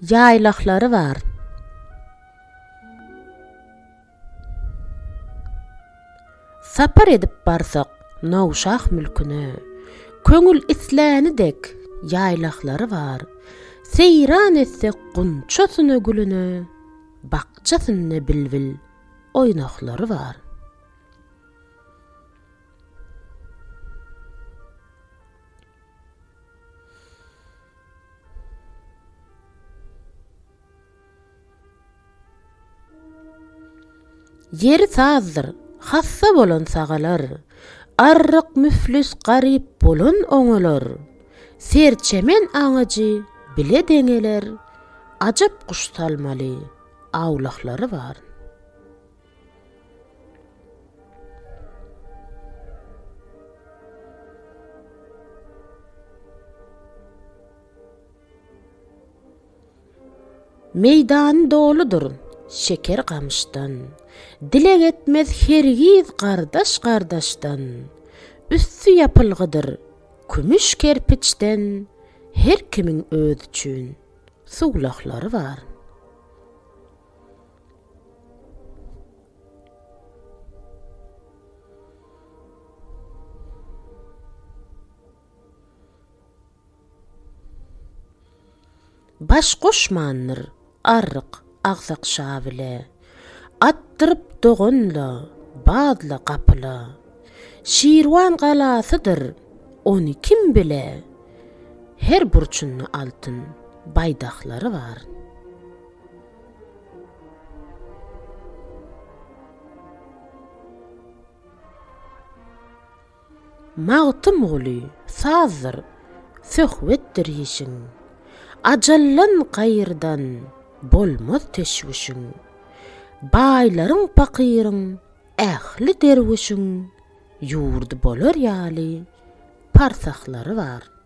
yaylaqları var. Sapar edip barsak Nowşah mülküne, köngül islänidek yaylaqları var. Seyran etsek gunçasyna gülüne, bakçasyna bilbil oýnaqları var. Yeri sazdır, hassa bolan sagalar, arryk müflis garip bolan oňalar, serçemen aňyjy bile deňeler, ajap kuş salmaly awlaqları var. Meydan doludur şeker gamışdan, dilek etmez hergiz gardaş-gardaşdan, üssü yapılgydyr kümüş kerpiçden, her kimin öz üçin suwlaqlary var. Baş goşmandyr arryk agzak şabile, attyryp dogunla, badla kapıla, Şirwan galasydyr, onu kim bile, her burçunlu altın baydaqları var. Mağtım oly, sazdır, söhbetdir işin, ajallan qayırdan bolmaz teşvişin, baylaryň pakyryň, ähli derwişin, yurdu bolar ýaly parsaqlary var.